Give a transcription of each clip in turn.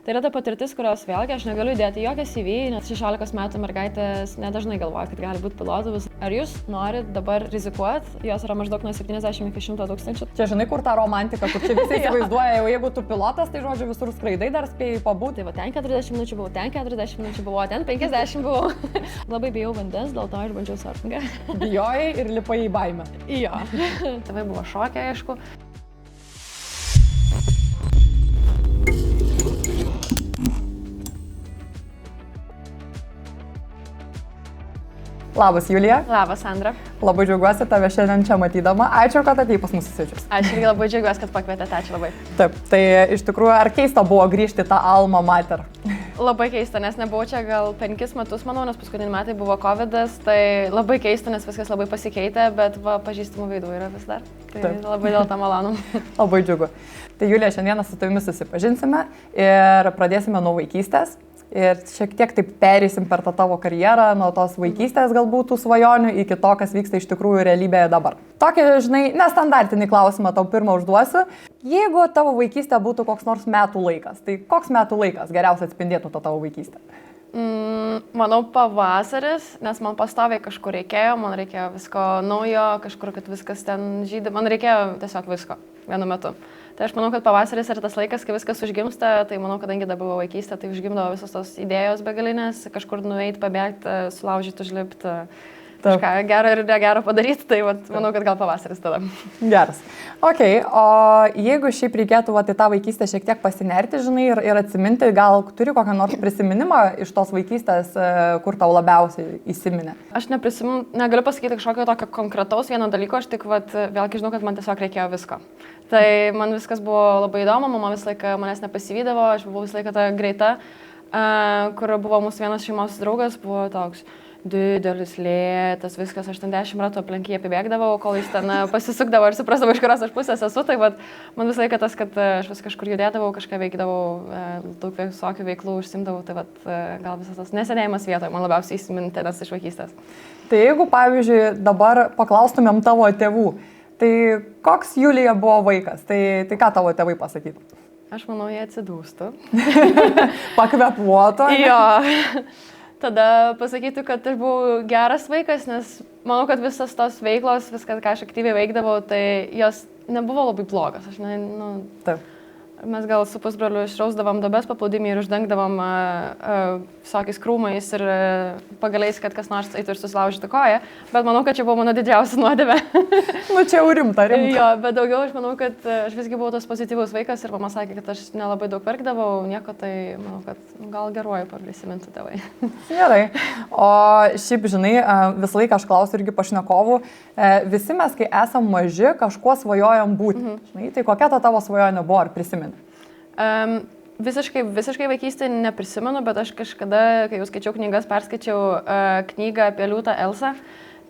Tai yra ta patirtis, kurios vėlgi aš negaliu įdėti jokią CV, nes 16 metų mergaitės nedažnai galvoja, kad gali būti pilotu. Ar jūs norit dabar rizikuoti? Jos yra maždaug nuo 70 iki 100 tūkstančių. Čia žinai, kur ta romantika, kur čia visi įsivaizduoja, jau jeigu tu pilotas, tai žodžiu visur skraidai dar spėjai pabūti. Tai va, ten 40 minučių buvau, ten 40 minučių buvau, ten 50 buvau. Labai bijau vandens, dėl to aš bandžiau surfingą. Bijojai ir lipai į baimę. Jo. Tėvai buvo šokę, aišku. Labas, Julija. Labas, Sandra. Labai džiaugiuosi tave šiandien čia matydama. Ačiū, kad atėjai pas mūsų svečius. Aš irgi labai džiaugiuosi, kad pakvietėte. Ačiū labai. Taip, tai iš tikrųjų, ar keista buvo grįžti tą alma mater? Labai keista, nes nebuvau čia gal 5 metus, manau, nes paskutiniai metai buvo COVID-as, tai labai keista, nes viskas labai pasikeitė, bet va, pažįstamų veidų yra vis dar. Tai taip. Labai dėl to malonu. Labai džiugu. Tai Julija, šiandieną su tavimi susipažinsime ir pradėsime nuo vaikystės. Ir šiek tiek taip pereisim per tą tavo karjerą, nuo tos vaikystės galbūt tų svajonių iki to, kas vyksta iš tikrųjų realybėje dabar. Tokį, žinai, nestandartinį klausimą tau pirmą užduosiu. Jeigu tavo vaikystė būtų koks nors metų laikas, tai koks metų laikas geriausiai atspindėtų tą tavo vaikystę? Manau, pavasaris, nes man pastoviai kažkur reikėjo, man reikėjo visko naujo, kažkur, kad viskas ten žydi, man reikėjo tiesiog visko vienu metu. Tai aš manau, kad pavasaris yra tas laikas, kai viskas užgimsta, tai manau, kadangi dabar buvo vaikystė, tai užgimdavo visos tos idėjos begalinės, kažkur nueiti, pabėgti, sulaužyti, užlipti, kažką gero ir negero padaryti, tai vat, manau, kad gal pavasaris tada. Geras. Ok, o jeigu šiaip reikėtų vat, į tą vaikystę šiek tiek pasinerti, žinai, ir atsiminti, gal turi kokią nors prisiminimą iš tos vaikystės, kur tau labiausiai įsiminė? Aš negaliu pasakyti kažkokio tokio konkretaus vieno dalyko, aš tik vėlgi žinau, kad man tiesiog reikėjo visko. Tai man viskas buvo labai įdomu, mama visą laiką manęs nepasivydavo, aš buvau visą laiką ta greita, kur buvo mūsų vienas šeimos draugas, buvo toks didelis, lėtas, viskas, aš ten 10 ratų aplink jį apibėgdavau, kol jis ten pasisukdavo ir suprasdavo, iš kurios aš pusės esu, tai vat, man visą laiką tas, kad aš vis kažkur judėdavau, kažką veikdavau, daug visokių veiklų užsimdavau, tai vat, gal visas tas nesėdėjimas vietoje man labiausiai įsimintinas iš vaikystės. Tai jeigu, pavyzdžiui, dabar paklaustumėm tavo tėvų, tai koks Julija buvo vaikas, tai ką tavo tėvai pasakytų? Aš manau, jie atsidūstų. Pakvepuotų? Jo. Tada pasakytų, kad aš buvau geras vaikas, nes manau, kad visas tos veiklos, viskas, ką aš aktyviai veikdavau, tai jos nebuvo labai blogas. Taip. Mes gal su pusbroliu išrausdavom duobes paplūdimį ir uždengdavom visokiais krūmais ir pagaliais, kad kas nors eitų ir susilaužytų koją, bet manau, kad čia buvo mano didžiausia nuodėmė. Čia jau rimta. Jo, bet daugiau aš manau, kad aš visgi buvau tas pozityvus vaikas ir mama sakė, kad aš nelabai daug verkdavau, nieko, tai manau, kad gal geruoju prisimintų tėvai. Gerai. O šiaip, žinai, visą laiką aš klausiu irgi pašnekovų, visi mes, kai esam maži, kažkuo svajojam būti. Žinai, tai kokia ta tavo svajonė buvo, ar prisimeni? Visiškai vaikystėje neprisimenu, bet aš kažkada, kai jau skaičiau knygas, perskaičiau knygą apie liūtą Elsą.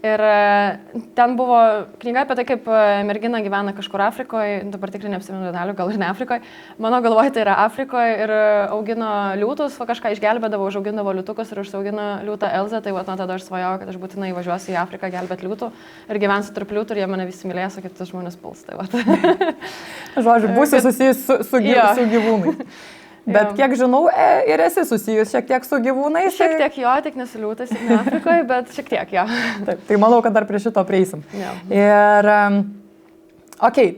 Ir ten buvo knyga apie tai, kaip mergina gyvena kažkur Afrikoje, dabar tikrai neapsimenu detalių, gal ir ne Afrikoje. Mano galvoje tai yra Afrikoje ir augino liūtus, kažką išgelbėdavo, užaugindavo liūtukus ir užsiaugino liūtą Elzą, tai nuo tada aš svajojau, kad aš būtinai važiuosiu į Afriką gelbėti liūtų ir gyvensiu tarp liūtų ir jie mane visi mylės, o kitus žmonės puls. Tai žodžiu, būsi susijęs su gyvūnais. Bet kiek žinau, ir esi susijus šiek tiek su gyvūnais. Šiek tiek jo, tik nesu liūtas ir ne Afrikoje, bet šiek tiek jo. Taip, tai manau, kad dar prie šito prieisim. Jo. Ir,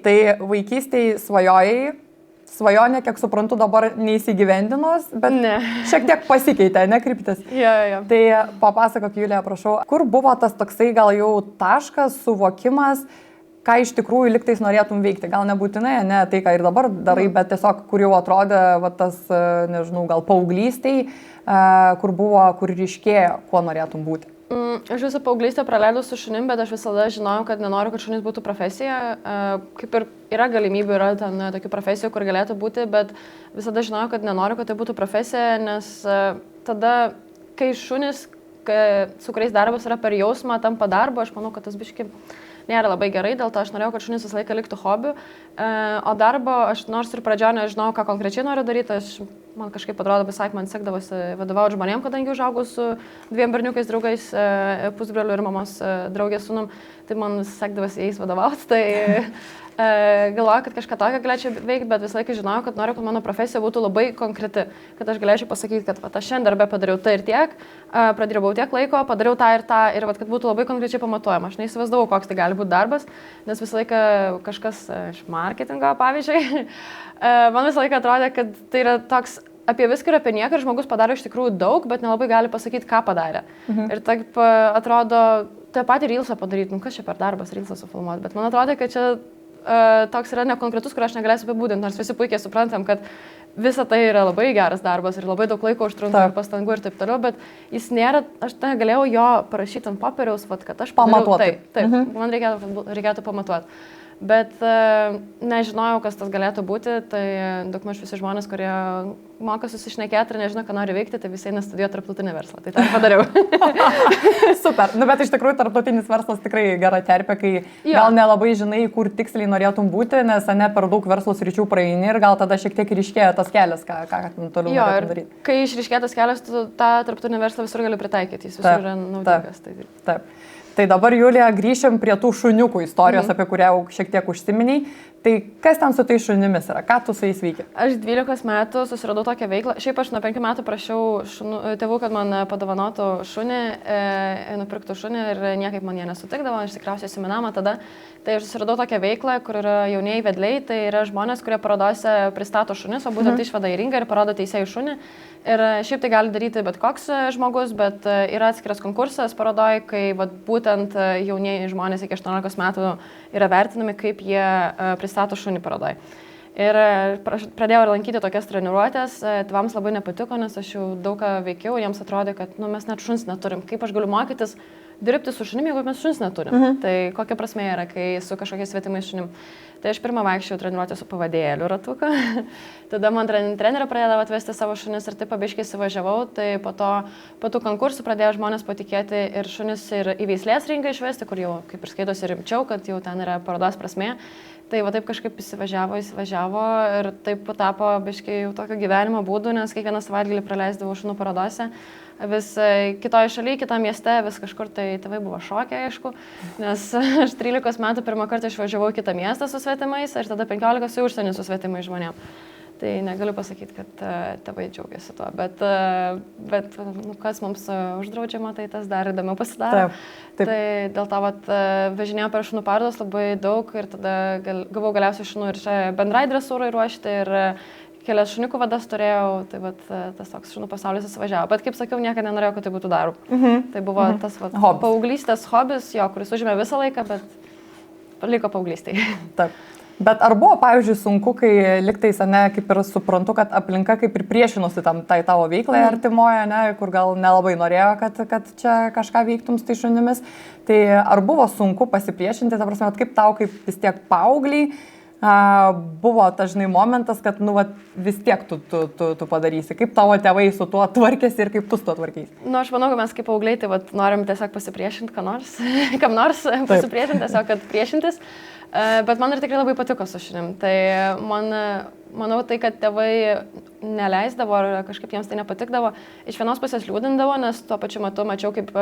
tai vaikystėje svajonė, kiek suprantu, dabar neįsigyvendinos, bet šiek tiek pasikeitė, ne kryptis. Jo. Tai papasakok, Julija, prašau, kur buvo tas toksai gal jau taškas, suvokimas, ką iš tikrųjų liktais norėtum veikti. Gal nebūtinai, ne tai, ką ir dabar darai, bet tiesiog, kur jau atrodė va, tas, nežinau, gal paauglystėj, kur ryškėjo, kuo norėtum būti. Aš visą paauglystę praleidau su šunim, bet aš visada žinojau, kad nenoriu, kad šunis būtų profesija. Kaip ir yra galimybių, yra ten tokių profesijų, kur galėtų būti, bet visada žinojau, kad nenoriu, kad tai būtų profesija, nes tada, kai šunis, su kuriais darbas yra per jausmą, tampa darbo, aš manau, kad tas biški nėra labai gerai, dėl to aš norėjau, kad šunis visą laiką liktų hobiu, o darbo aš nors ir pradžioje nežinau, ką konkrečiai noriu daryti, man kažkaip atrodo visai, man sekdavosi vadovauti žmonėm, kadangi užaugau su 2 berniukais draugais, pusbroliu ir mamos draugės sūnum, tai man sekdavosi jais vadovauti, tai galvoju, kad kažką tokio galėčiau veikti, bet visą laiką žinojau, kad noriu, kad mano profesija būtų labai konkreti, kad aš galėčiau pasakyti, kad va, aš šiandien darbę padariau tai ir tiek, pradirbau tiek laiko, padariau tą ir tą ir va, kad būtų labai konkrečiai pamatuojama. Aš neįsivaizdavau, koks tai gali būti darbas, nes visą laiką kažkas iš marketingo, pavyzdžiui, man visą laiką atrodė, kad tai yra toks apie viską ir apie nieką ir žmogus padaro iš tikrųjų daug, bet nelabai gali pasakyti, ką padarė. Ir taip atrodo, tą patį Reelsą padaryti, nu kas čia per darbas Reelsą sufilmuoti, bet man atrodo, kad čia toks yra nekonkretus, kur aš negalėsiu apibūdinti, nors visi puikiai suprantam, kad visa tai yra labai geras darbas ir labai daug laiko užtrunka ir pastangų ir taip toliau, bet jis nėra, aš negalėjau jo parašyti ant popieriaus, kad aš pamatuoju. Taip, man reikėtų pamatuoti. Bet nežinojau, kas tas galėtų būti, tai daugmaž visi žmonės, kurie moka susišnekėti ir nežino, ką nori veikti, tai visi eina studijuoti tarptautinį verslą. Tai tą padariau. Super. Nu, bet iš tikrųjų tarptautinis verslas tikrai gera terpė, kai gal nelabai žinai, kur tiksliai norėtum būti, nes ne per daug verslo sričių praeini ir gal tada šiek tiek ryškėja tas kelias, ką toliau norėtum daryti. Kai išryškėja tas kelias, tu tą tarptautinį verslą visur gali pritaikyti, jis visur yra naudingas. Taip. Tai dabar, Julija, grįšim prie tų šuniukų istorijos, apie kurią šiek tiek užsiminiai. Tai kas ten su tais šunimis yra? Ką tu su jais veiki? Aš 12 metų susiradau tokią veiklą. Šiaip aš nuo 5 metų prašiau tėvų, kad man padovanotų šunį, nupirktų šunį ir niekaip man jie nesutikdavo. Aš tikriausiai seminamą tada. Tai aš susiradau tokią veiklą, kur yra jaunieji vedliai. Tai yra žmonės, kurie parodose pristato šunis, o būtent išveda į ringą ir parodo teisėjų šunį. Ir šiaip tai gali daryti bet koks žmogus, bet yra atskiras konkursas parodoje, kai būtent jaunieji žmonės iki 18 metų yra vertinami, kaip jie pristato šunį parodoje. Ir pradėjau lankyti tokias treniruotės, tėvams labai nepatiko, nes aš jau daug ką veikiau, jiems atrodė, kad mes net šuns neturim. Kaip aš galiu mokytis dirbti su šunim, jeigu mes šuns neturim? Tai kokia prasmė yra, kai su kažkokiais svetimais šunim? Tai aš pirmą vaikščiau treniruotę su pavadėliu ratuką. Tada man trenerė pradėjo atvesti savo šunis ir taip pabiškiai įsivažiavau. Tai po tų konkursų pradėjo žmonės patikėti ir šunis ir į veislės rinką išvesti, kur jau kaip ir skaitosi rimčiau, kad jau ten yra parodos prasmė. Tai va taip kažkaip įsivažiavo ir taip tapo biškiai jau tokio gyvenimo būdu, nes kiekvieną savaitgalį praleisdavau šunų parodose. Vis kitoje šalyje, kitame mieste, vis kažkur tai tėvai buvo šokę, aišku, nes aš 13 metų pirmą kartą išvažiavau į kitą miestą su svetimais ir tada 15 į užsienį su svetimais žmonėm. Tai negaliu pasakyti, kad tėvai džiaugiasi tuo, bet kas mums uždraudžiama, tai tas dar įdomiau pasidaro. Taip. Tai dėl to važinėjau per šunų parodas labai daug ir tada gavau galiausiai šunų ir čia bendrai dresūrai ruošti ir kelias šuniukų vadas turėjau, tai tas toks šunų pasaulis įsivažiavo. Bet kaip sakiau, niekada nenorėjau, kad tai būtų daroma. Tai buvo tas paauglystės hobis, kuris užėmė visą laiką, bet liko paauglystėje. Taip. Bet ar buvo, pavyzdžiui, sunku, kai liktais, kaip ir suprantu, kad aplinka kaip ir priešinosi tai tavo veiklai artimoje, kur gal nelabai norėjo, kad čia kažką veiktum su tai šunimis. Tai ar buvo sunku pasipriešinti, ta prasme, kaip tau, kaip vis tiek paaugliai, buvo dažnai momentas, kad vis tiek tu padarysi. Kaip tavo tėvai su tuo tvarkėsi ir kaip tu su tuo tvarkėsi? Aš manau, kad mes kaip paaugliai tai norim tiesiog pasipriešinti, kam nors pasipriešinti, tiesiog kad priešintis. Bet man ir tikrai labai patiko su šiandien. Tai manau, tai, kad tėvai neleisdavo ar kažkaip jiems tai nepatikdavo, iš vienos pusės liūdindavo, nes tuo pačiu metu mačiau, kaip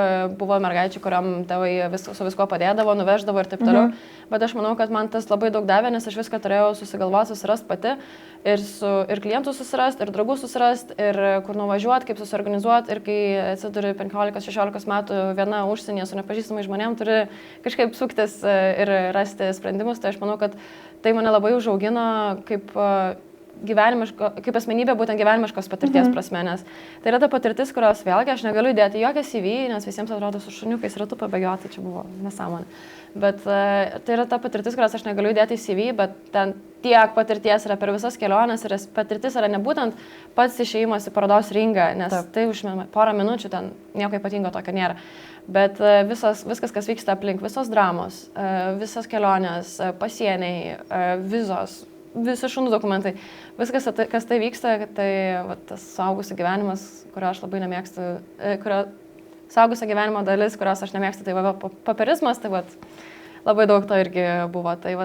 buvo mergaičių, kuriam tėvai su visko padėdavo, nuveždavo ir taip toliau. Bet aš manau, kad man tas labai daug davė, nes aš viską turėjau susigalvoti, susirasti pati ir klientų susirasti, ir draugų susirasti, ir kur nuvažiuoti, kaip susiorganizuoti. Ir kai atsiduri 15-16 metų viena užsienyje su nepažįstamais žmonėm, turi kažkaip suktis ir rasti sprendimus. Tai aš manau, kad tai mane labai užaugino kaip asmenybė, būtent gyvenimiškos patirties prasme, nes tai yra ta patirtis, kurios vėlgi aš negaliu įdėti jokią CV, nes visiems atrodo su šuniukais ratu pabėgioti, čia buvo nesąmonė. Bet tai yra ta patirtis, kurios aš negaliu įdėti į CV, bet ten tiek patirties yra per visas keliones ir patirtis yra ne būtent pats išėjimas į parodos ringą, nes tai užmėma porą minučių, ten nieko ypatingo tokio nėra. Bet viskas, kas vyksta aplink, visos dramos, visas kelionės, pasieniai, vizos, visi šunų dokumentai, viskas, kas tai vyksta, tai tas suaugusio gyvenimas, kurio aš labai nemėgstu, suaugusio gyvenimo dalis, kurios aš nemėgstu, tai papierizmas, tai labai daug to irgi buvo. Tai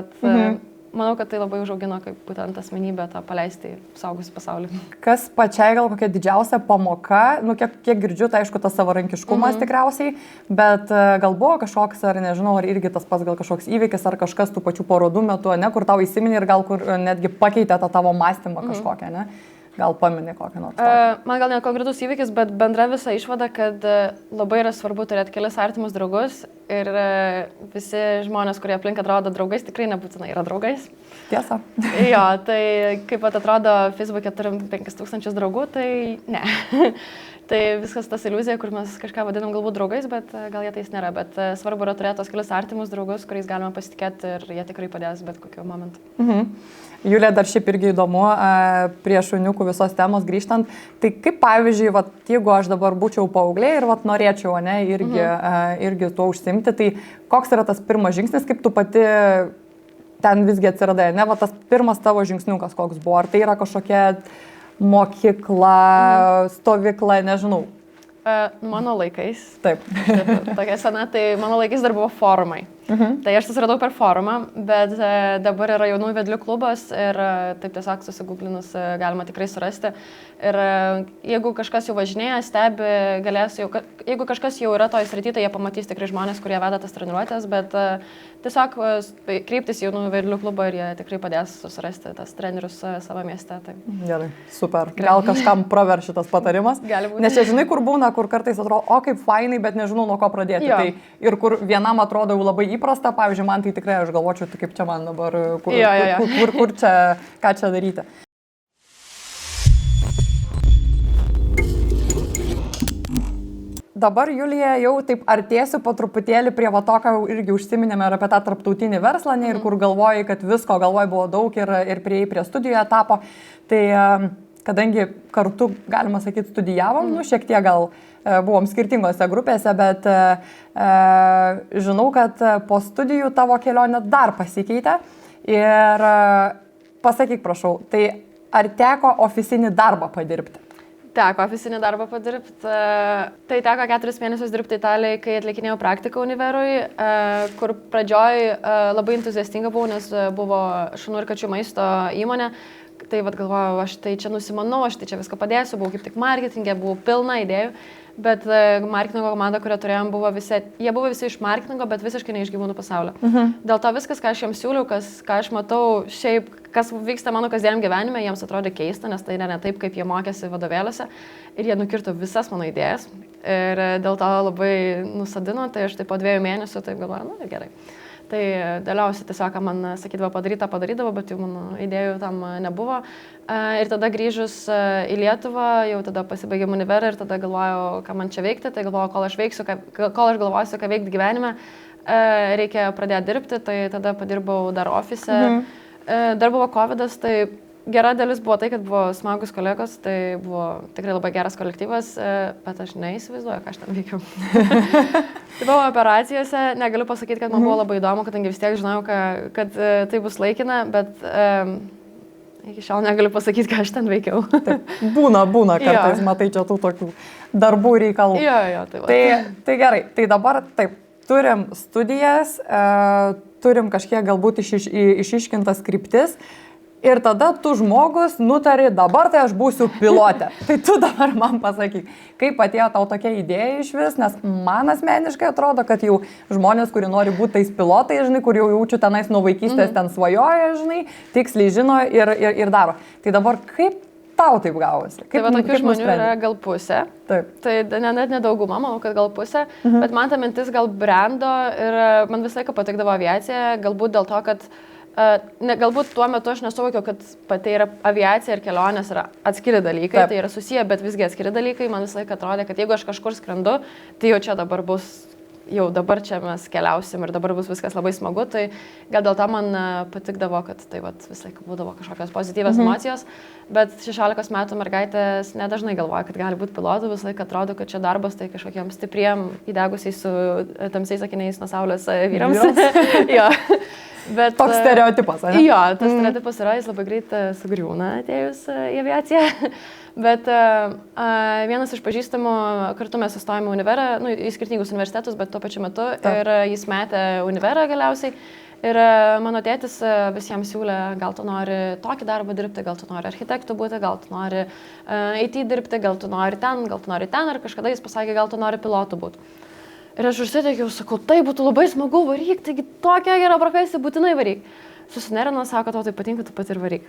manau, kad tai labai užaugino kaip būtent asmenybę tą paleisti į suaugusių pasaulį. Kas pačiai gal kokia didžiausia pamoka, nu kiek girdžiu, tai aišku tas savarankiškumas tikriausiai, bet gal buvo kažkoks, ar nežinau, ar irgi tas pats gal kažkoks įvykis, ar kažkas tų pačių parodų metu, ne, kur tau įsiminė ir gal kur netgi pakeitė tą tavo mąstymą kažkokią, ne? Gal pamini kokią nors. Man gal net konkretus įvykis, bet bendra visa išvada, kad labai yra svarbu turėti kelis artimus draugus ir visi žmonės, kurie aplink atrodo draugais, tikrai nebūtinai yra draugais. Tiesa. Jo, tai kaip atrodo, Facebook'e turim 5000 draugų, tai ne. Tai viskas tas iliuzija, kur mes kažką vadinam galbūt draugais, bet gal jie tais nėra. Bet svarbu yra turėti tos kelis artimus draugus, kuriais galima pasitikėti ir jie tikrai padės bet kokiu momentu. Julija, dar šiaip irgi įdomu, prie šuniukų visos temos grįžtant, tai kaip pavyzdžiui, vat, jeigu aš dabar būčiau paauglė ir vat, norėčiau, ne, irgi tuo užsimti, tai koks yra tas pirmas žingsnis, kaip tu pati ten visgi atsiradai, ne, vat, tas pirmas tavo žingsniukas koks buvo, ar tai yra kažkokia mokykla, stovykla, nežinau. Mano laikais. Taip. Tokia sena, tai mano laikais dar buvo forumai. Tai aš susiradau per forumą, bet dabar yra jaunų vedlių klubas ir taip tiesiog susigūglinus galima tikrai surasti. Ir jeigu kažkas jau važinėja, stebi, galės jau, jeigu kažkas jau yra toj srity, tai jie pamatys tikrai žmonės, kurie veda tas treniruotės, bet tiesiog kreiptis į jaunų vedlių klubą ir jie tikrai padės susirasti tas trenerius savo mieste. Tai. Gerai, super. Gal kažkam praver šitas patarimas? Gali būti. Nes čia žinai, kur būna, kur kartais atrodo, o kaip fainai, bet nežinau, nuo ko pradėti. Tai ir kur vienam atrodo jau labai įprasta, pavyzdžiui, man tai tikrai aš galvočiau, tai kaip čia man dabar, kur čia, ką čia daryti. Dabar, Julija, jau taip artėsiu po truputėlį prie va to, ką irgi užsiminėme ir apie tą tarptautinį verslą, ne, ir kur galvojai, kad visko galvoj buvo daug ir priėjai prie studijų etapo. Tai kadangi kartu, galima sakyti, studijavom, nu, šiek tiek gal buvom skirtingose grupėse, bet žinau, kad po studijų tavo kelionė dar pasikeitė. Ir pasakyk, prašau, tai ar teko ofisinį darbą padirbti? Teko ofisinį darbą padirbti. Tai teko 4 mėnesius dirbti Italijai, kai atlikinėjau praktiką Univerui, kur pradžioj labai entuziastinga buvau, nes buvo šunų ir kačių maisto įmonė. Tai vad galvojau, aš tai čia nusimanau, aš tai čia viską padėsiu, buvau kaip tik marketingė, buvau pilna idėjų. Bet marketingo komanda, kurią turėjom, jie buvo visi iš marketingo, bet visiškai ne iš gyvūnų pasaulio. Dėl to viskas, ką aš jiems siūliau, ką aš matau šiaip, kas vyksta mano kasdieniam gyvenime, jiems atrodė keista, nes tai ne taip, kaip jie mokėsi vadovėliuose. Ir jie nukirto visas mano idėjas. Ir dėl to labai nusadino, tai aš tai po 2 mėnesių taip galvoju, nu gerai. Tai dėliausiai tiesiog, ką man sakydavo padarydavo, bet jau mano idėjų tam nebuvo. Ir tada grįžus į Lietuvą, jau tada pasibaigėm Univerą ir tada galvojau, ką man čia veikti. Tai galvojau, kol aš galvosiu, ką veikti gyvenime, reikia pradėti dirbti. Tai tada padirbau dar ofise. Dar buvo COVID-as, tai gera dalis buvo tai, kad buvo smagus kolegos, tai buvo tikrai labai geras kolektyvas, bet aš neįsivaizduoju, ką aš ten veikiau. Tai buvo operacijose, negaliu pasakyti, kad man buvo labai įdomu, kadangi vis tiek žinojau, kad tai bus laikina, bet iki šiol negaliu pasakyti, ką aš ten veikiau. Taip, būna kartais, matai čia tų tokių darbų reikalų. Jo, tai gerai, tai dabar taip, turim studijas, turim kažkiek galbūt išiškintas kryptis. Ir tada tu žmogus nutari, dabar tai aš būsiu pilotė. Tai tu dabar man pasakyk, kaip atėjo tau tokia idėja iš vis, nes man asmeniškai atrodo, kad jau žmonės, kurie nori būti tais pilotais, žinai, kur jau jaučiu tenais nuo vaikystės ten svajoja, žinai, tiksliai žino ir daro. Tai dabar kaip tau taip gavosi? Tai va tokių žmonių yra gal pusė. Taip. Tai net nedauguma, manau, kad gal pusė, bet man ta mintis gal brendo ir man visą laiką patikdavo aviacija, galbūt dėl to, kad galbūt tuo metu aš nesuvokiau, kad pati yra aviacija ir kelionės yra atskiri dalykai, taip. Tai yra susiję, bet visgi atskiri dalykai. Man visą laiką atrodė, kad jeigu aš kažkur skrendu, tai jau čia dabar bus, jau dabar čia mes keliausim ir dabar bus viskas labai smagu. Tai gal dėl to man patikdavo, kad tai vat, visą laiką būdavo kažkokios pozityvios emocijos. Bet 16 metų mergaitės nedažnai galvoja, kad gali būti pilotų. Visą laiką atrodo, kad čia darbas tai kažkokiem stipriem, įdegusiais su tamsiais akiniais nuo saulės vyrams. Jo. Bet, toks stereotipas, ar ne? Jo, tas stereotipas yra, jis labai greit sugriūna atėjus į aviaciją. Bet vienas iš pažįstamų, kartu mes sustojame Univerą, į skirtingus universitetus, bet tuo pačiu metu. Ir jis metė Univerą galiausiai. Ir mano tėtis visiems siūlė, gal tu nori tokį darbą dirbti, gal tu nori architektų būti, gal tu nori IT dirbti, gal tu nori ten, ir kažkada jis pasakė, gal tu nori pilotų būti. Ir aš užsiteikiau, sakau, tai būtų labai smagu, varyk, taigi tokia gera profesija, būtinai varyk. Susinerino, sako, tau tai patinka, tu pat ir varyk.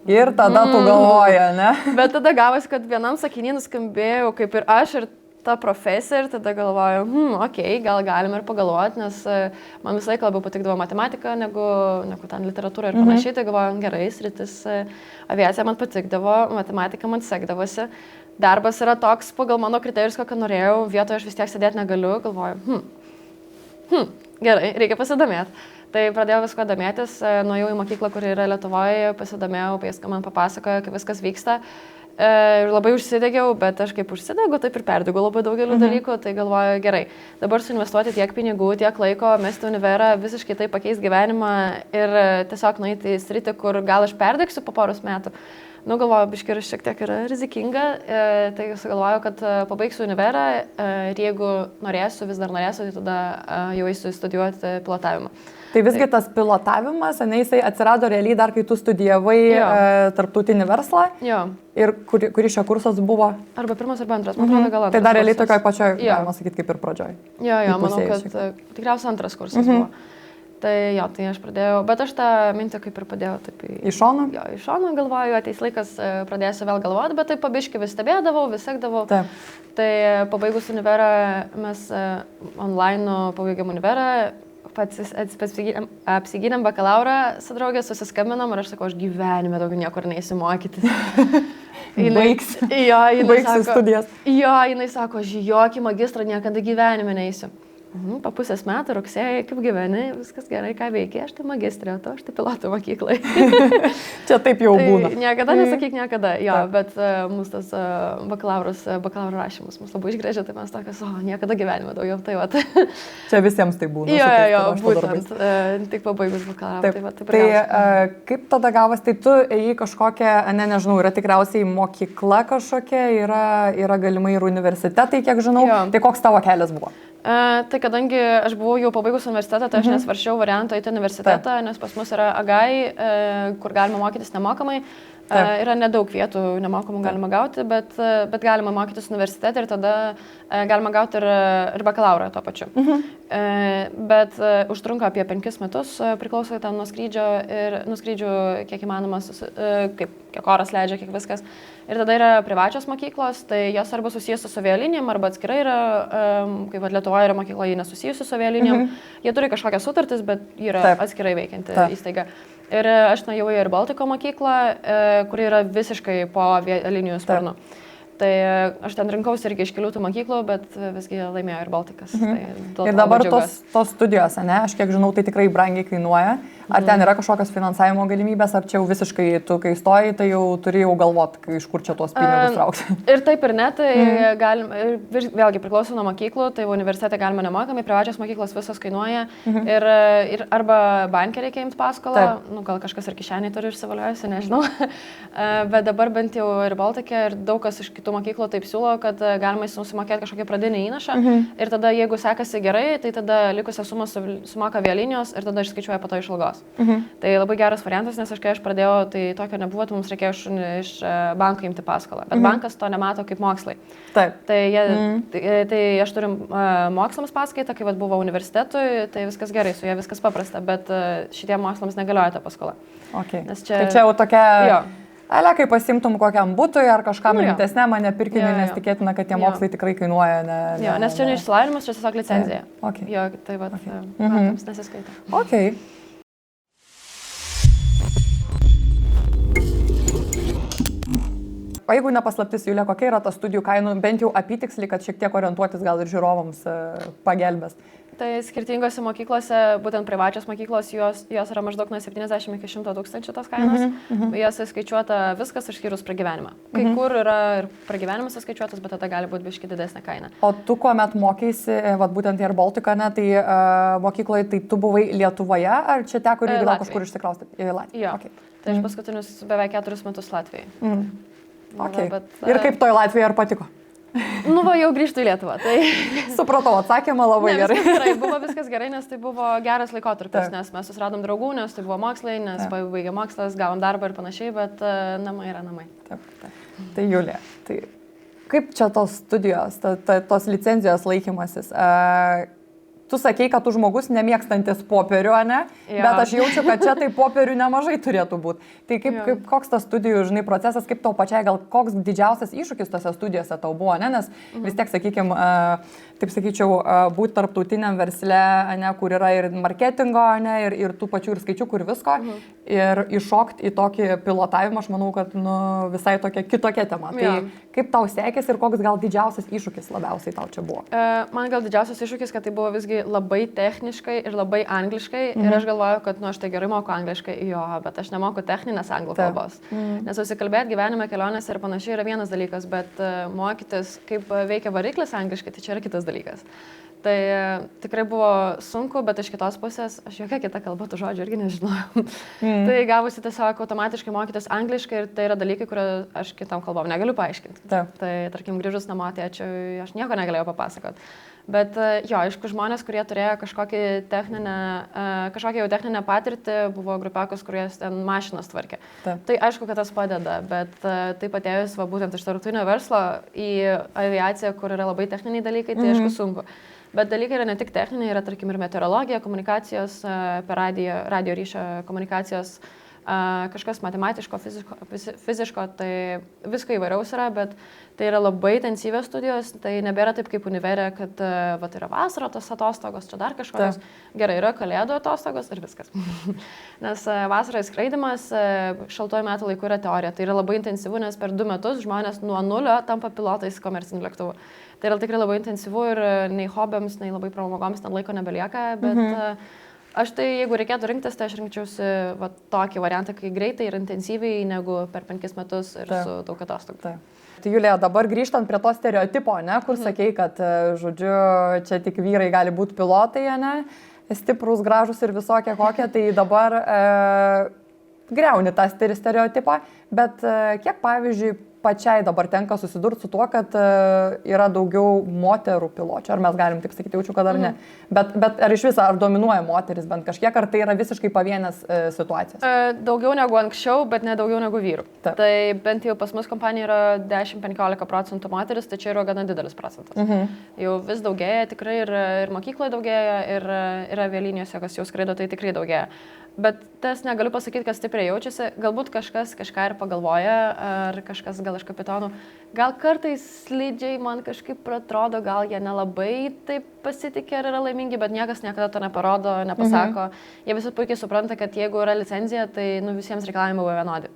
Ir tada tu galvoji, ne? Bet tada gavosi, kad vienam sakinį nuskambėjau kaip ir aš ir ta profesija ir tada galvoju, okei, gal galime ir pagalvoti, nes man visą laiką labiau patikdavo matematika negu ten literatūra ir panašiai, tai galvoju, gerai, sritis aviacija man patikdavo, matematika man sekdavosi, darbas yra toks pagal mano kriterijus, kokią norėjau, vietoje aš vis tiek sėdėti negaliu, galvoju, gerai, reikia pasidomėti. Tai pradėjau visko domėtis, nuėjau į mokyklą, kuri yra Lietuvoje, pasidomėjau, jis man papasakojo, kaip viskas vyksta. Ir labai užsidegiau, bet aš kaip užsidegu, taip ir perdegu labai daugelių dalykų, tai galvoju, gerai, dabar suinvestuoti tiek pinigų, tiek laiko, mesti univerą, visiškai tai pakeis gyvenimą ir tiesiog nueiti į sritį, kur gal aš perdegsiu po poros metų. Galvoju, biškiai šiek tiek yra rizikinga, tai sugalvoju, kad pabaigsiu univerą ir jeigu norėsiu, vis dar norėsiu, tai tada jau eisiu studijuoti pilotavimą. Tai visgi tas pilotavimas, jisai atsirado realiai dar, kai tu studijavai tarptautinį verslą. Jo. Ir kuris šio kursas buvo? Arba pirmas, arba antras, man atrodo, gal antras. Tai dar realiai tokioj pačioj, galima sakyti, kaip ir pradžioj. Jo, manau, kad tikriausiai antras kursas buvo. Tai jo, tai aš pradėjau, bet aš tą mintį kaip ir padėjau taip į šoną. Jo, į šoną galvoju, ateis laikas, pradėsiu vėl galvoti, bet taip pabiškai vis stebėdavau, vis sekdavau. Taip. Tai pabaigus univerą, mes online pabaigėm univerą, apsigynėm bakalaurą su draugė, susiskambinam ir aš sakau, aš gyvenime daugiau niekur neįsiu mokytis. Baigsiu studijas. Jo, jinai sako, aš jokį magistrą niekada gyvenime neįsiu. Po pusės metų, rugsėjai, kaip gyveni, viskas gerai, ką veikia, aš tai magistrė, o aš tai pilotų mokyklai. Čia taip jau būna. Niekada nesakyk niekada, jo, bet mūsų tas bakalauro rašymus mus labai išgrėžė, tai mes tokios, niekada gyvenime daugiau, tai va. Čia visiems tai būna. Jo, būtent, tik pabaigus bakalauro. Tai kaip tada gavas, tai tu ėjai kažkokią, nežinau, yra tikriausiai mokykla kažkokia, yra galimai ir universitetai, kiek žinau, tai koks tavo kelias buvo? Tai kadangi aš buvau jau pabaigus universitetą, tai aš nesvaršiau variantą eiti universitetą, nes pas mus yra AGAI, kur galima mokytis nemokamai. Yra nedaug vietų nemokamų galima gauti, bet galima mokytis universitete ir tada galima gauti ir bakalaurą tuo pačiu. Bet užtrunka apie 5 metus, priklauso ten nuo skrydžių, kiek įmanoma, kiek oras leidžia, kiek viskas. Ir tada yra privačios mokyklos, tai jos arba susijusios su avialinijom, arba atskirai yra, kaip Lietuvoje yra mokykla, ji nesusijusi su avialinijom. Jie turi kažkokias sutartis, bet yra atskirai veikianti įstaiga. Ir aš nuėjau į Air Baltico mokyklą, kuri yra visiškai po avialinijų sparnu. Tai aš ten rinkausi irgi iš kelių tų mokyklų, bet visgi laimėjo Air Balticas. Tai ir dabar tos studijos, aš kiek žinau, tai tikrai brangiai kainuoja. Ar ten yra kažkokios finansavimo galimybės, ar čia jau visiškai tu, kai stoji, tai jau turi jau galvoti, iš kur čia tuos pinigus traukti? Ir taip ir ne, tai vėlgi priklauso nuo mokyklų, tai universitete galima nemokamai, privačios mokyklos visos kainuoja ir arba bankė reikia imti paskolą, gal kažkas ir kišeniai turi išsivaliuojusi, nežinau, bet dabar bent jau ir Baltikė ir daug kas iš kitų mokyklų taip siūlo, kad galima susimokėti kažkokį pradinį įnašą ir tada jeigu sekasi gerai, tai tada likusią sumą sumoka avialinijos ir tada išskaičiuoja po to iš algos. Tai labai geras variantas, nes kai aš pradėjau, tai tokio nebuvo, tai mums reikėjo iš banko imti paskolą, bet bankas to nemato kaip mokslai. Taip. Tai aš turiu mokslams paskaitą, kai buvo universitetui, tai viskas gerai, su jie viskas paprasta, bet šitie mokslams negalioja ta paskola. Okay. Tai čia jau tokia... Ale, kai pasimtum kokiam butui ar kažkam rimtesniam, mane pirkiniui, nes tikėtina, kad tie mokslai tikrai kainuoja. Nes čia ne išsilavinimas, čia tiesiog licenzija. Jo, tai va, metams nesiskaita. Okay. O jeigu nepaslaptis, Julija, kokia yra ta studijų kainų, bent jau apytiksliai, kad šiek tiek orientuotis gal ir žiūrovams pagelbės? Tai skirtingose mokyklose, būtent privačios mokyklos, jos yra maždaug nuo 70 iki 100 tūkstančių tos kainos. Jos įskaičiuota viskas išskyrus pragyvenimą. Kai kur yra ir pragyvenimas įskaičiuotas, bet tada gali būti biškai didesnė kaina. O tu, kuomet mokėsi, būtent Air Baltica, tai mokykloje, tai tu buvai Lietuvoje, ar čia teko ir gal kažkur išsikraustyti? Į Latviją. Jo, tai aš paskutinius beveik 4 metus Latvijai. Ir kaip toj Latvijai ar patiko? Nu, va, jau grįžtu į Lietuvą. Tai... Supratau, atsakymą labai gerai. Buvo viskas gerai, nes tai buvo geras laikotarpis, nes mes susiradom draugų, nes tai buvo mokslai, nes baigė mokslas, gavom darbą ir panašiai, bet namai yra namai. Taip. Tai Julija, tai kaip čia tos studijos, tos licenzijos laikymasis? Tu sakei, kad tu žmogus nemėgstantis popierių, ne? Jo. Bet aš jaučiu, kad čia tai popierių nemažai turėtų būti. Tai koks tas studijų, žinai, procesas, kaip tau pačiai, gal koks didžiausias iššūkis tose studijose tau buvo, ne? Nes vis tiek, sakykime, taip sakyčiau, būti tarptautiniam versle, ne, kur yra ir marketingo, ne, ir tų pačių ir skaičiukų ir visko, ir iššokti į tokį pilotavimą, aš manau, kad visai tokia kitokia tema. Tai kaip tau sekėsi ir koks gal didžiausias iššūkis labiausiai tau čia buvo? Man gal didžiausias iššūkis, kad tai buvo visgi labai techniškai ir labai angliškai ir aš galvoju, kad aš tai gerai moku angliškai, bet aš nemoku techninės anglų kalbos. Nes susikalbėti gyvenime, kelionėse ir panašiai yra vienas dalykas, bet mokytis, kaip veikia variklis angliškai, tai čia yra kitas dalykas. Tai tikrai buvo sunku, bet iš kitos pusės aš jokia kita kalba tų žodžių irgi nežinojau. Tai gavosi tiesiog automatiškai mokytis angliškai ir tai yra dalykai, kurio aš kitom kalbom negaliu paaiškinti. Tai tarkim, grįžus namo tėčiui, aš nieko negalėjau papasakoti. Bet aišku, žmonės, kurie turėjo kažkokią jau techninę patirtį, buvo grupiakus, kurie ten mašinas tvarkė. Tai aišku, kad tas padeda, bet taip atėjus būtent iš tarptautinio verslo į aviaciją, kur yra labai techniniai dalykai, tai aišku sunku. Bet dalykai yra ne tik techniniai, yra tarkim ir meteorologija, komunikacijos, per radio ryšio komunikacijos, kažkas matematiško, fiziško, tai visko įvairiaus yra, bet tai yra labai intensyvios studijos, tai nebėra taip kaip univerė, kad yra vasara, tos atostogos, čia dar kažkokios. Gerai, yra kalėdų atostogos ir viskas. Nes vasara skraidimas, šaltuoju metų laiku yra teorija, tai yra labai intensyvu, nes per 2 metus žmonės nuo nulio tampa pilotais komercinių lėktuvų. Tai yra tikrai labai intensyvu ir nei hobiams, nei labai pramogoms ten laiko nebelieka, bet aš tai, jeigu reikėtų rinktis, tai aš rinkčiausi tokį variantą, kai greitai ir intensyviai, negu per 5 metus ir su daug atostogų. Tai Julija, dabar grįžtant prie to stereotipo, ne, kur sakei, kad, žodžiu, čia tik vyrai gali būti pilotai, ne, stiprus, gražus ir visokie kokie, tai dabar griauni tą stereotipą, bet kiek, pavyzdžiui, pačiai dabar tenka susidurti su tuo, kad yra daugiau moterų piločių, ar mes galim taip sakyti, jaučiu, kad ar ne. Bet ar iš viso, ar dominuoja moteris bent kažkiek, ar tai yra visiškai pavienės situacijos? Daugiau negu anksčiau, bet ne daugiau negu vyrų. Tai bent jau pas mus kompanija yra 10-15% moteris, tai čia yra gana didelis procentas. Jau vis daugėja, tikrai ir mokykloje daugėja, ir avialinijose, kas jau skraido, tai tikrai daugėja. Bet tas negaliu pasakyti, kas stipriai jaučiasi, galbūt kažkas kažką ir pagalvoja, ar kažkas gal iš kapitonų, gal kartais slidžiai man kažkaip atrodo, gal jie nelabai taip pasitikė ir yra laimingi, bet niekas niekada to neparodo, nepasako. Jie visi puikiai supranta, kad jeigu yra licenzija, tai visiems reikalavimai buvo vienodi.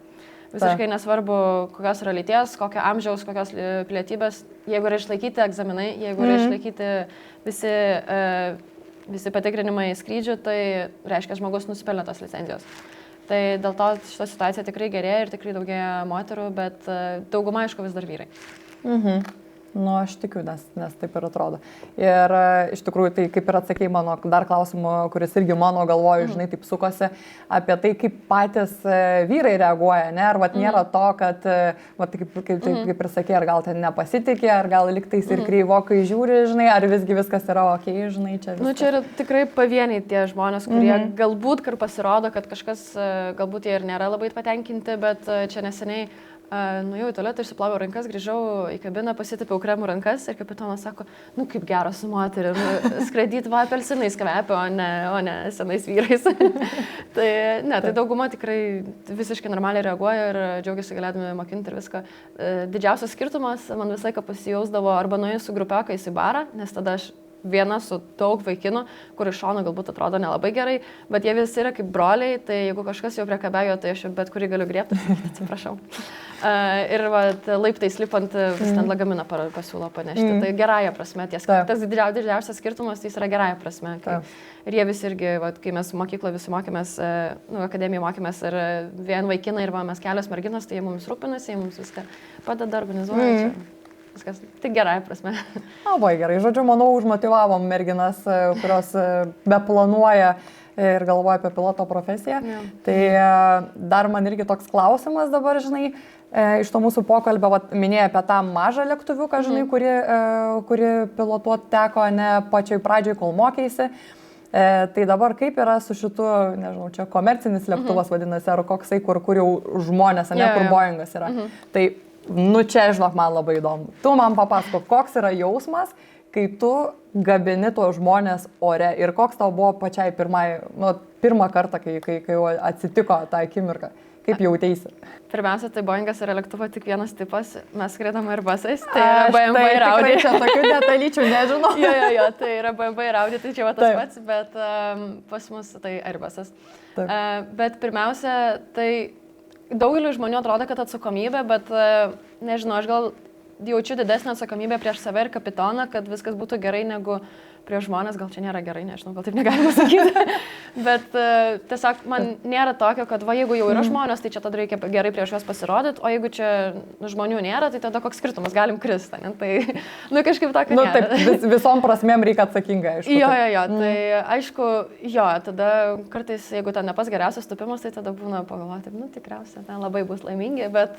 Visiškai nesvarbu, kokios yra lyties, kokio amžiaus, kokios pilietybės, jeigu yra išlaikyti egzaminai, jeigu yra išlaikyti visi patikrinimai skrydžių, tai reiškia, žmogus nusipelnė tos licenzijos. Tai dėl to šita situacija tikrai gerėja ir tikrai daugėja moterų, bet dauguma, aišku, vis dar vyrai. Nu, aš tikiu, nes taip ir atrodo. Ir iš tikrųjų, tai kaip ir atsakei mano dar klausimų, kuris irgi mano galvoju, žinai, taip sukosi, apie tai, kaip patys vyrai reaguoja, ne? Ar nėra to, kad, kaip ir sakė, ar gal ten nepasitikė, ar gal liktais ir kreivokai žiūri, žinai, ar visgi viskas yra ok, žinai, čia viskas. Nu, čia yra tikrai pavieniai tie žmonės, kurie galbūt, kai pasirodo, kad kažkas, galbūt jie ir nėra labai patenkinti, bet čia neseniai nuėjau į tualetą, išsiploviau rankas, grįžau į kabiną, pasitipiau kremų rankas ir kapitonas sako, nu kaip gera su moterim, skraidyti apelsinais kvepia, o ne senais vyrais. Tai dauguma tikrai visiškai normaliai reaguoja ir džiaugiasi galėdami mokinti ir viską. Didžiausias skirtumas man visą laiką pasijausdavo arba nuėjus su grupiokais į barą, nes tada aš viena su daug vaikinų, kur iš šono galbūt atrodo nelabai gerai, bet jie visi yra kaip broliai, tai jeigu kažkas jau priekabėjo, tai aš bet kurį galiu griebti, atsiprašau. Ir laiptais lipant vis ten lagaminą pasiūlo panešti. Tai gerąją prasme, tas didžiausias skirtumas, tai jis yra gerąją prasme. Ir jie visi irgi, kai mes mokykloje visi mokėmės, akademijoje mokėmės ir vien vaikinai ir mes kelios merginos, tai jie mums rūpinasi, jie mums viską padeda, organizuoja. Viskas tik gerąją prasme. Labai gerai. Žodžiu, manau, užmotivavom merginas, kurios beplanuoja ir galvoju apie piloto profesiją. Tai dar man irgi toks klausimas dabar, žinai, iš to mūsų pokalbio minėjai apie tą mažą lėktuviuką, žinai, kuri pilotuoti teko ne pačioj pradžioj, kol mokėsi. Tai dabar kaip yra su šitu, nežinau, čia komercinis lėktuvas vadinasi, ar koksai, kur jau žmonės, ne, kur Boeingas yra. Tai, čia, žinok, man labai įdomu. Tu man papasakok, koks yra jausmas, kai tu gabini tuos žmonės ore ir koks tau buvo pačiai pirmą kartą, kai jau atsitiko tą akimirką. Kaip jauteisi? Pirmiausia, tai Boeingas yra lėktuvo tik vienas tipas, mes skraidame Airbusais, tai yra BMW ir Audi. Čia tokių detalyčių nežinau. Jo, tai yra BMW ir Audi, tai čia va tas pats, bet pas mus tai Airbusas. Bet pirmiausia, tai daugeliu žmonių atrodo, kad atsakomybė, bet nežinau, aš gal jaučiu didesnę atsakomybę prieš save ir kapitoną, kad viskas būtų gerai negu prieš žmonės, gal čia nėra gerai, nežinau, gal taip negalima sakyti, bet tiesiog man nėra tokio, kad jeigu jau yra žmonės, tai čia tada reikia gerai prieš juos pasirodyti, o jeigu čia žmonių nėra, tai tada koks skirtumas, galim kristi, ne? Tai, kažkaip tokio nėra. Taip, visom prasmėm reikia atsakingai, aišku. Jo, tai aišku, tada kartais, jeigu ten ne pas geriausias tupimas, tai tada būna pagalvoti, tikriausiai ten labai bus laimingi, bet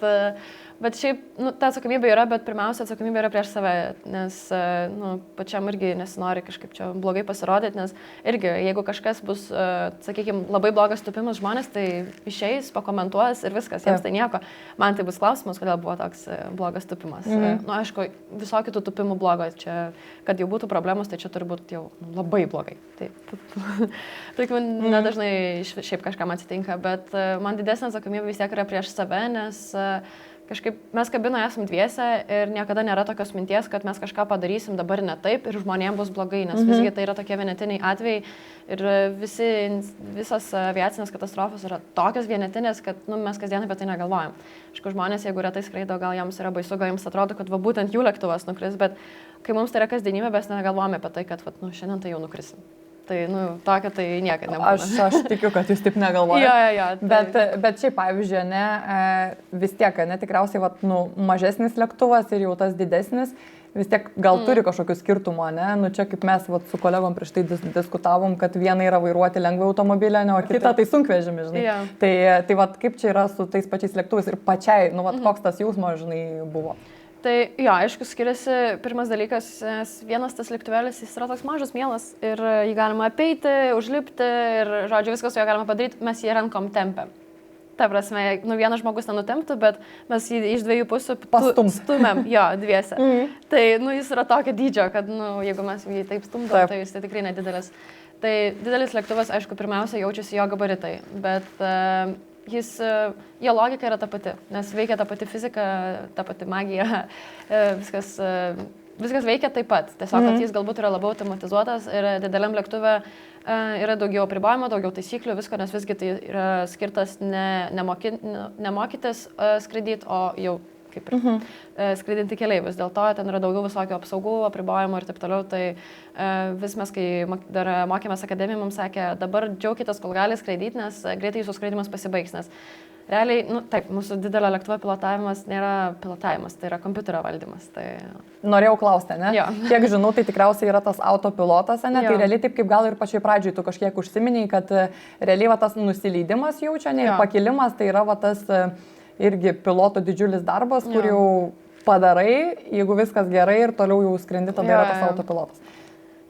šiaip, ta atsakomybė yra, bet pirmiausia atsakomybė yra prieš save, nes, pačiam irgi nesinori kažkaip čia blogai pasirodyti, nes irgi, jeigu kažkas bus, sakykime, labai blogas tupimas žmonės, tai išeis, pakomentuos ir viskas, jiems tai nieko. Man tai bus klausimas, kodėl buvo toks blogas tupimas. Aišku, visokių tų tupimų blogo, čia, kad jau būtų problemos, tai čia turi būti jau labai blogai. Tai nedažnai šiaip kažkam atsitinka, bet man didesnė atsakomybė vis tiek yra prieš save, nes kažkaip mes kabinoje esam dviese ir niekada nėra tokios minties, kad mes kažką padarysim dabar ne taip ir žmonėms bus blogai, nes visgi tai yra tokie vienetiniai atvejai ir visos aviacinės katastrofos yra tokios vienetinės, kad mes kasdien apie tai negalvojam. Aišku, žmonės, jeigu retai skraido, gal jiems yra baisu, gal jiems atrodo, kad būtent jų lėktuvas nukris, bet kai mums tai yra kasdienybė, mes negalvojame apie tai, kad šiandien tai jau nukrisim. Tai, tokio tai niekada nebūna. Aš tikiu, kad jūs taip negalvojate. Jo. Bet šiaip, pavyzdžiui, vis tiek, tikriausiai, mažesnis lėktuvas ir jau tas didesnis, vis tiek gal turi kažkokių skirtumų, ne? Čia kaip mes su kolegom prieš tai diskutavom, kad viena yra vairuoti lengvai automobilę, o kita tai sunkvežimį, žinai. Yeah. Tai kaip čia yra su tais pačiais lėktuvais ir pačiai, koks tas jausmas, žinai, buvo. Tai jo, aišku, skiriasi pirmas dalykas, vienas tas lėktuvėlis, jis yra toks mažas, mielas ir jį galima apeiti, užlipti ir, žodžiu, viskas su juo galima padaryti, mes jį rankom tempiam. Ta prasme, vienas žmogus nenutemptų, bet mes jį iš dviejų pusių stumėm, jo, dviese. Tai, jis yra tokio dydžio, kad, jeigu mes jį taip stumdom, tai jis tai tikrai nedidelis. Tai didelis lėktuvas, aišku, pirmiausia jaučiasi jo gabaritai, bet jo logika yra ta pati, nes veikia ta pati fizika, ta pati magija, viskas veikia taip pat. Tiesiog, kad jis galbūt yra labiau automatizuotas ir dideliam lėktuve yra daugiau apribojimo, daugiau taisyklių, visko, nes visgi tai yra skirtas ne mokytis skraidyti, o jau kaip ir skraidinti keleivius. Dėl to ten yra daugiau visokių apsaugų, apribojimų ir taip toliau. Tai vis mes, kai dar mokėmės akademiją, mums sakė, dabar džiaukitės, kol gali skraidyti, nes greitai jūsų skraidimas pasibaigs. Nes realiai, taip, mūsų didelio lėktuvo pilotavimas nėra pilotavimas, tai yra kompiuterio valdymas. Tai... Norėjau klausti, ne? Jo. Kiek žinau, tai tikriausiai yra tas autopilotas, ne? Tai realiai taip kaip gal ir pačioj pradžioj tu kažkiek užsiminiai, kad realiai tas nusileidimas jaučia, ne? Ir pakilimas, tai yra tas irgi piloto didžiulis darbas, kur jau padarai, jeigu viskas gerai ir toliau jau skrendi, tada yra tas autopilotas.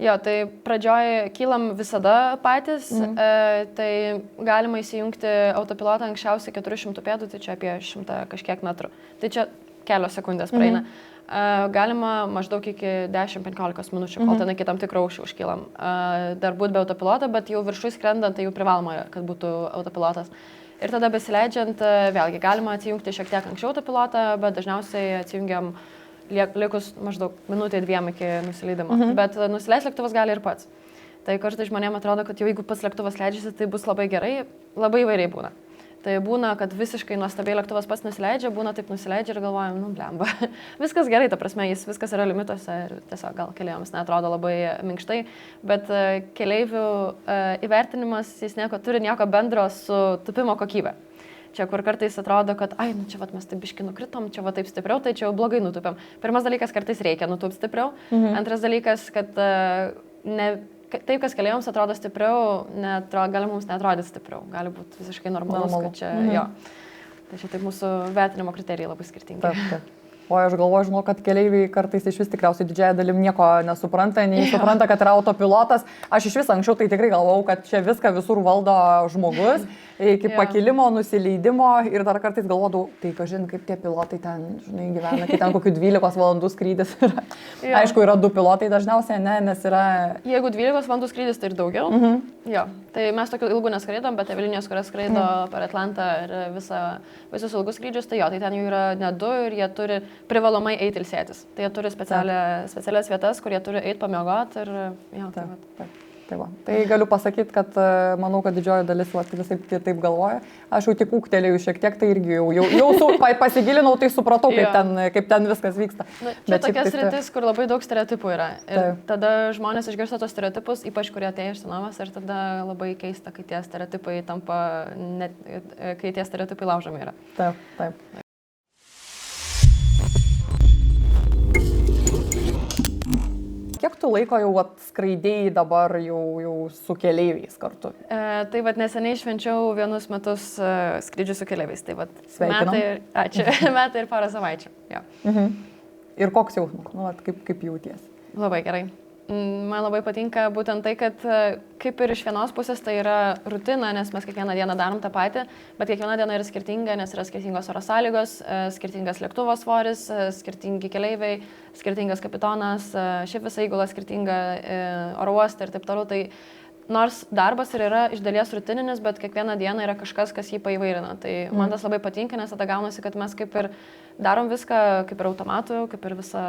Jo, tai pradžioj kylam visada patys, tai galima įsijungti autopilotą anksčiausiai 400 pėdų, tai čia apie 100 kažkiek metrų. Tai čia kelios sekundės praeina. Galima maždaug iki 10-15 minučių, kol ten iki tam tikrų aukščių užkylam. Dar būt be autopiloto, bet jau viršui skrendant, tai jau privaloma, kad būtų autopilotas. Ir tada besileidžiant, vėlgi galima atsijungti šiek tiek anksčiau autopilotą, bet dažniausiai atsijungiam likus maždaug minutė 2 iki nusileidimo. Bet nusileis lėktuvas gali ir pats. Tai kartais žmonėms atrodo, kad jau jeigu pats lėktuvas leidžiasi, tai bus labai gerai, labai įvairiai būna. Tai būna, kad visiškai nuostabiai lėktuvas pats nusileidžia, būna taip nusileidžia ir galvojam, blemba. Viskas gerai, ta prasme, viskas yra limituose ir tiesiog gal keleiviams neatrodo labai minkštai, bet keleivių įvertinimas, jis turi nieko bendro su tupimo kokybė. Čia kur kartais atrodo, kad čia mes taip biški nukritom, čia taip stipriau, tai čia jau blogai nutupėm. Pirmas dalykas, kartais reikia nutupti stipriau. Antras dalykas, kad taip, kas keliams atrodo stipriau, gali mums netrodyti stipriau, gali būti visiškai normalus, kad čia jo. Tai čia taip mūsų vertinimo kriterijai labai skirtingi. Taip. O aš galvoju, žinau, kad keleiviai kartais iš vis tikriausiai didžiąją dalim nieko nesupranta, nei supranta, kad yra autopilotas. Aš iš vis anksčiau tai tikrai galvojau, kad čia viską visur valdo žmogus, iki pakilimo, nusileidimo ir dar kartais galvodavau, tai kažin, kaip tie pilotai ten, žinai, gyvena, kai ten kokių 12 valandų skrydis yra. Aišku, yra 2 pilotai dažniausiai, ne, nes yra... Jeigu 12 valandų skrydis, tai ir daugiau. Jo, tai mes tokių ilgų neskraidom, bet avialinijos, kurias skraido per Atlantą ir visus ilgus skrydžius, tai jo, tai ten jų yra ne 2 ir jie turi privalomai eiti ilsėtis. Tai jie turi specialias vietas, kur jie turi eiti pamiegoti ir jo, Tai galiu pasakyti, kad manau, kad didžioji dalis visai taip galvoja. Aš jau tik ūktelėjau šiek tiek, tai irgi jau pasigilinau, tai supratau, kaip ten viskas vyksta. Čia tokia sritis, kur labai daug stereotipų yra. Ir tada žmonės išgirsta tos stereotipus, ypač kurie atėjo iš senovės, ir tada labai keista, kai tie stereotipai kai tie stereotipai laužomi yra. Taip. Kiek tu laiko jau skraidėjai dabar jau su keleiviais kartu? Tai neseniai švenčiau 1 metus skrydžių su keleiviais. Tai sveikinam. metai ir porą savaičių. Jo. Ir koks jausmas? Kaip jautiesi? Labai gerai. Man labai patinka būtent tai, kad kaip ir iš vienos pusės tai yra rutina, nes mes kiekvieną dieną darom tą patį, bet kiekviena diena yra skirtinga, nes yra skirtingos oro sąlygos, skirtingas lėktuvo svoris, skirtingi keleiviai, skirtingas kapitonas, šiaip visa įgula skirtinga oro uoste ir taip toliau. Tai nors darbas ir yra iš dalies rutininis, bet kiekvieną dieną yra kažkas, kas jį paįvairina. Tai man tas labai patinka, nes tada gaunasi, kad mes kaip ir darom viską, kaip ir automatu, kaip ir visa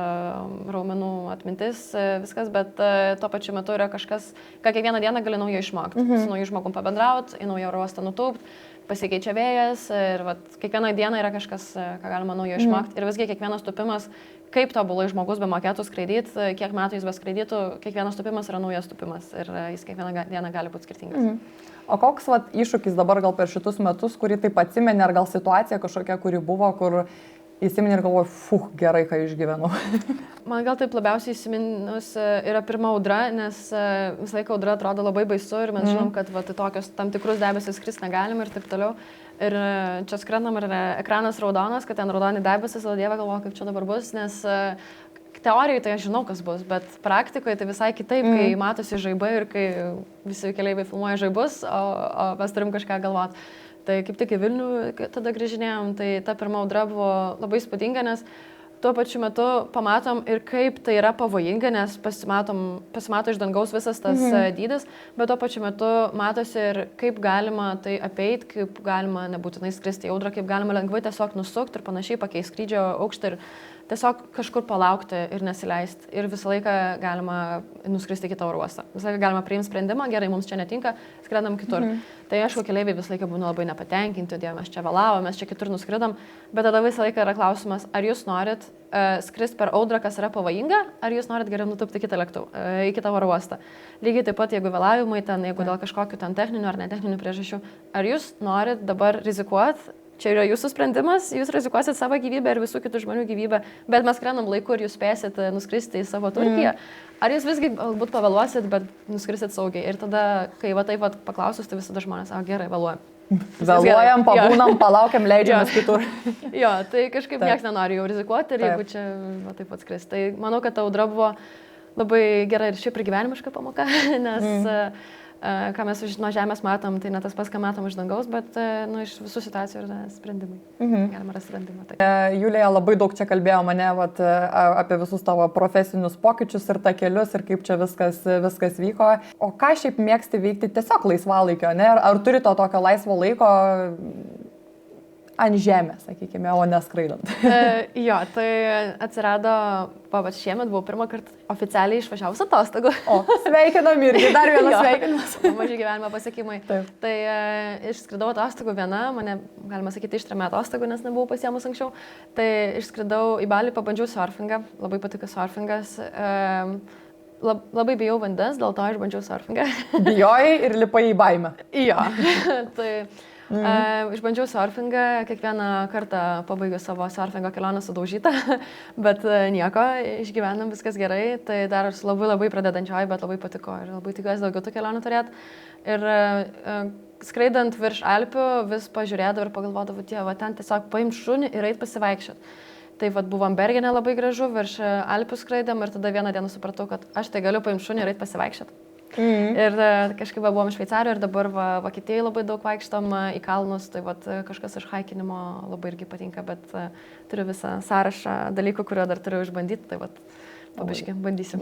raumenų atmintis, viskas, bet tuo pačiu metu yra kažkas, ką kiekvieną dieną gali naujo išmokti. Su nauju žmogum pabendrauti, į naują oro uostą nutūpti, pasikeičia vėjas ir kiekvieną dieną yra kažkas, ką galima naujo išmokti. Ir visgi kiekvienas tupimas, kaip tobulai žmogus be mokėtų skraidyti, kiek metų jis beskraidytų, kiekvienas tupimas yra naujas tupimas ir jis kiekvieną dieną gali būti skirtingas. O koks iššūkis dabar gal per šitus metus, kurį taip atsimeni, ar gal situacija kažkokia, kuri buvo, kur įsiminė ir galvoju, gerai, ką išgyvenau. Man gal taip labiausiai įsiminus yra pirma audra, nes visą laiką audra atrodo labai baisu ir mes žinom, kad tokios tam tikrus debesis skristi negalim ir taip toliau. Ir čia skrendam ir ekranas raudonas, kad ten raudoni debesis, o Dieve galvoju, kaip čia dabar bus, nes teorijoje tai aš žinau, kas bus, bet praktikoje tai visai kitaip, kai matosi žaibai ir kai visi keleiviai filmuoja žaibus, o mes turim kažką galvoti. Tai kaip tik į Vilnių tada grįžinėjom, tai ta pirma audra buvo labai įspūdinga, nes tuo pačiu metu pamatom ir kaip tai yra pavojinga, nes pasimato iš dangaus visas tas dydis, bet tuo pačiu metu matosi ir kaip galima tai apeiti, kaip galima nebūtinai skristi į audrą, kaip galima lengvai tiesiog nusukti ir panašiai pakeisti skrydžio aukštį ir tiesiog kažkur palaukti ir nesileisti. Ir visą laiką galima nuskristi į kitą oro uostą. Visą laiką galima priimti sprendimą, gerai, mums čia netinka, skrendam kitur. Tai aišku, keleiviai visą laiką būna labai nepatenkinti, Dieve, mes čia vėlavom, mes čia kitur nuskridom, bet tada visą laiką yra klausimas, ar jūs norit skristi per audrą, kas yra pavojinga, ar jūs norit geriau nutūpti kitą lėktuvą, į kitą oro uostą. Lygiai taip pat, jeigu vėlavimai ten, jeigu dėl kažkokių ten techninių ar netechninių priežasčių, ar jūs norit dabar rizikuoti, čia yra jūsų sprendimas, jūs rizikuosit savo gyvybę ir visų kitų žmonių gyvybę, bet mes skrendam laiku ir jūs spėsit nuskristi į savo Turkiją. Ar jūs visgi galbūt pavėluosit, bet nuskrisit saugiai. Ir tada, kai taip paklausus, tai visada žmonės sako, gerai, vėluojam. Vėluojam, pabūnam, palaukiam, leidžiamės kitur. Jo, tai kažkaip niekas nenori jau rizikuoti ir jeigu čia taip atskris. Tai manau, kad ta audra buvo labai gera ir šiaip ir gyvenimiška pamoka, nes ką mes nuo žemės matom, tai ne tas pats, ką matom iš dangaus, bet iš visų situacijų yra sprendimai. Galima rasti sprendimą. Julija labai daug čia kalbėjo mane apie visus tavo profesinius pokyčius ir takelius ir kaip čia viskas vyko. O ką šiaip mėgsti veikti tiesiog laisvalaikio, ne? Ar turi to tokio laisvo laiko ant žemės, sakykime, o neskraidant? Jo, tai atsirado, šiemet buvau pirmą kartą oficialiai išvažiavus atostogų. O, sveikinam irgi, dar vienas sveikinimas. Maži gyvenimo pasiekimai. Taip. Tai išskridau atostogų viena, mane, galima sakyti, ištrėmė atostogų, nes nebuvau pasiemus anksčiau. Tai išskridau į Balį, pabandžiau surfingą, labai patiko surfingas. Labai bijau vandens, dėl to išbandžiau surfingą. Bijojai ir lipai į baimę. Jo, tai Išbandžiau surfingą, kiekvieną kartą pabaigiu savo surfingo kelionę sudaužytą, bet nieko, išgyvenam, viskas gerai. Tai dar esu labai pradedančioji, bet labai patiko ir labai tikiuosi daugiau tų kelionių turėti. Ir skraidant virš Alpių vis pažiūrėdavau ir pagalvodavau, va ten tiesiog paimti šunį ir eit pasivaikščioti. Tai vat buvom Bergene labai gražu, virš Alpių skraidėm ir tada vieną dieną supratau, kad aš tai galiu paimti šunį ir eit pasivaikščioti. Ir kažkaip buvom Šveicarijoje ir dabar Vokietijoje labai daug vaikštom į kalnus, tai vat kažkas iš haikinimo labai irgi patinka, bet turiu visą sąrašą dalykų, kurio dar turiu išbandyti, tai vat pabiškai, bandysim.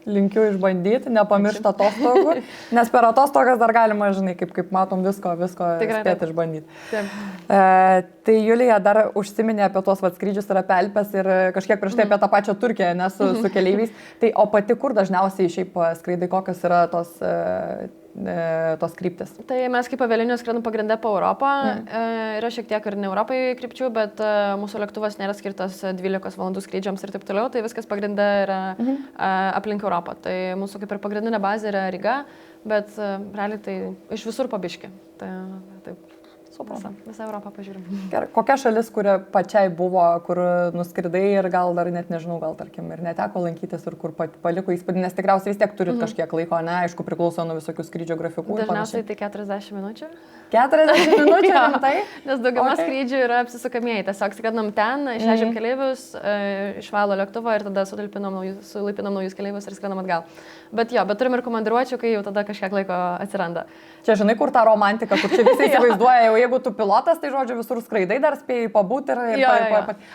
Linkiu išbandyti, nepamiršti atostogų, nes per atostogas dar galima, žinai, kaip matom, visko spėti išbandyti. Tai Julija dar užsiminė apie tuos skrydžius ir apie Alpes ir kažkiek prieš tai apie tą pačią Turkiją, nes su keleiviais. Tai o pati kur dažniausiai šiaip skraidai, kokios yra tos kryptis? Tai mes kaip avialinijos skrendam pagrindę po Europą, yra šiek tiek ir ne Europai krypčių, bet mūsų lėktuvas nėra skirtas 12 valandų skrydžiams ir taip toliau, tai viskas pagrindę yra aplink Europą. Tai mūsų kaip ir pagrindinė bazė yra Ryga, bet realiai tai iš visur pabiški. Tai taip. Visą Europą pažiūrim. Gerai, kokia šalis, kuria pačiai buvo, kur nuskridai ir gal dar net nežinau, gal tarkim ir neteko lankytis ir kur paliko įspūdį, nes tikriausiai vis tiek turit kažkiek laiko, ne, aišku, priklauso nuo visokių skrydžio grafikų. Dažniausiai tai 40 minučių. 40 minučių, rimtai? Nes dauguma skrydžių yra apsisukamieji, tiesiog skrendam ten, išleidžiam keleivius, išvalo lėktuvą ir tada sulipinam naujus keleivius ir skrendam atgal. Bet turim ir komandiruočių, kai jau tada kažkiek laiko atsiranda. Čia žinai, kur ta romantika, kur čia visi įsivaizduoja, jau jeigu tu pilotas, tai žodžiu visur skraidai, dar spėjai pabūti ir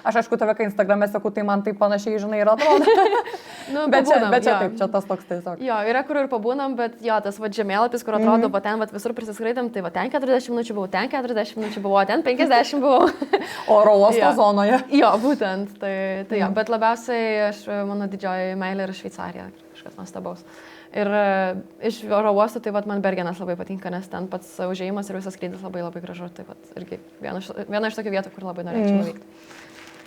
aš aišku tave, kai Instagram'e seku, tai man tai panašiai, žinai, ir atrodo. Bet čia tas toks tiesiog. Jo, yra kur ir pabūnam, bet tas žemėlapis, kur atrodo, va ten visur prisiskraidam, tai va ten 40 minučių buvau, ten 40 minučių buvau, ten 50 buvau. Oro uosto zonoje. Jo, būtent, tai bet labiausiai mano didžioji meilė yra Šveicarija, kažkas nuostabaus. Ir iš oro uosto, tai man Bergenas labai patinka, nes ten pats užėjimas ir visas skrydis labai gražu. Tai irgi viena iš tokių vietų, kur labai norėčiau nuvykti.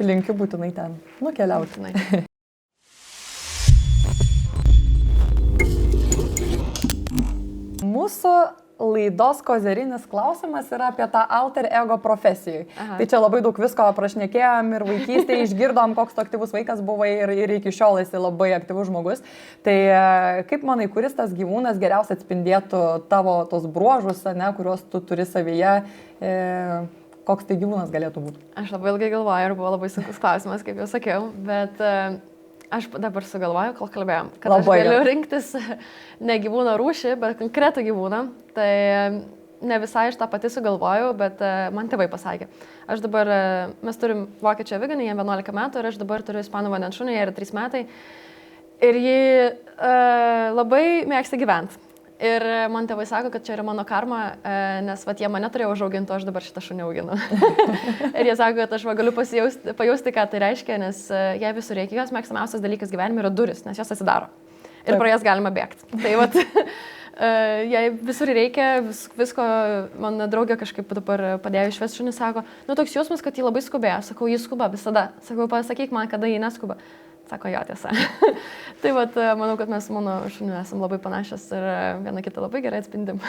Linkiu būtinai ten nukeliauti. Mūsų laidos kozerinis klausimas yra apie tą alter ego profesijai. Tai čia labai daug visko aprašnekėjom ir vaikystėje išgirdom, koks tu aktyvus vaikas buvai ir iki šiol esi labai aktyvus žmogus. Tai kaip manai, kuris tas gyvūnas geriausiai atspindėtų tavo tos bruožus, ne, kuriuos tu turi savyje, koks tai gyvūnas galėtų būti? Aš labai ilgai galvoju ir buvo labai sunkus klausimas, kaip jau sakiau, bet aš dabar sugalvoju, kol kalbėjom, kad aš galiu rinktis ne gyvūno rūšį, bet konkretų gyvūną. Tai ne visai aš tą pati sugalvojau, bet man tėvai pasakė. Aš dabar, mes turim vokiečių aviganį, jie 11 metų ir aš dabar turiu ispanų vandens šunį, jie yra 3 metai. Ir jį labai mėgsta gyventi. Ir man tėvai sako, kad čia yra mano karma, nes jie mane turėjo užauginti, o aš dabar šitą šunį auginu. Ir jie sako, kad aš galiu pajausti, ką tai reiškia, nes jei visur reikia, jos mėgstamiausias dalykas gyvenime yra duris, nes jos atsidaro. Ir pro jas galima bėgti. Tai jei visur reikia, visko, mano draugė kažkaip dabar padėjo išvesti šunį, sako, toks jausmas, kad jį labai skubėjo. Sakau, jis skuba visada. Sakau, pasakyk man, kada jį neskuba. Sako, jo, tiesa. Tai manau, kad mes mano šuniu esam labai panašios ir viena kitą labai gerai atspindim.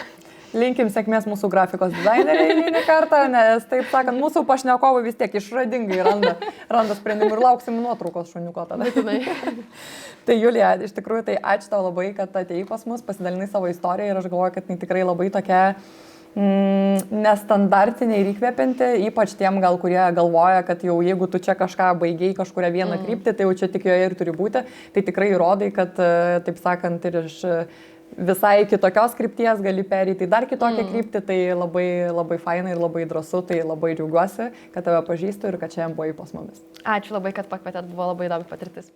Linkim sėkmės mūsų grafikos dizaineriai eilinį kartą, nes, taip sakant, mūsų pašnekovai vis tiek išradingai randa sprendimų ir lauksim nuotraukos šuniuko tada. Tai Julija, iš tikrųjų, tai ačiū tau labai, kad atėjai pas mus, pasidalinai savo istoriją ir aš galvoju, kad tai tikrai labai tokia nestandartinė ir įkvepianti, ypač tiem gal, kurie galvoja, kad jau jeigu tu čia kažką baigiai kažkuria vieną kryptį, tai jau čia tik joje ir turi būti. Tai tikrai įrodai, kad, taip sakant, ir iš visai kitokios krypties gali pereiti į dar kitokią kryptį, tai labai, labai faina ir labai drąsu, tai labai džiaugiuosi, kad tave pažįstu ir kad šiandien buvai pas mumis. Ačiū labai, kad pakvietėt, buvo labai įdomi patirtis.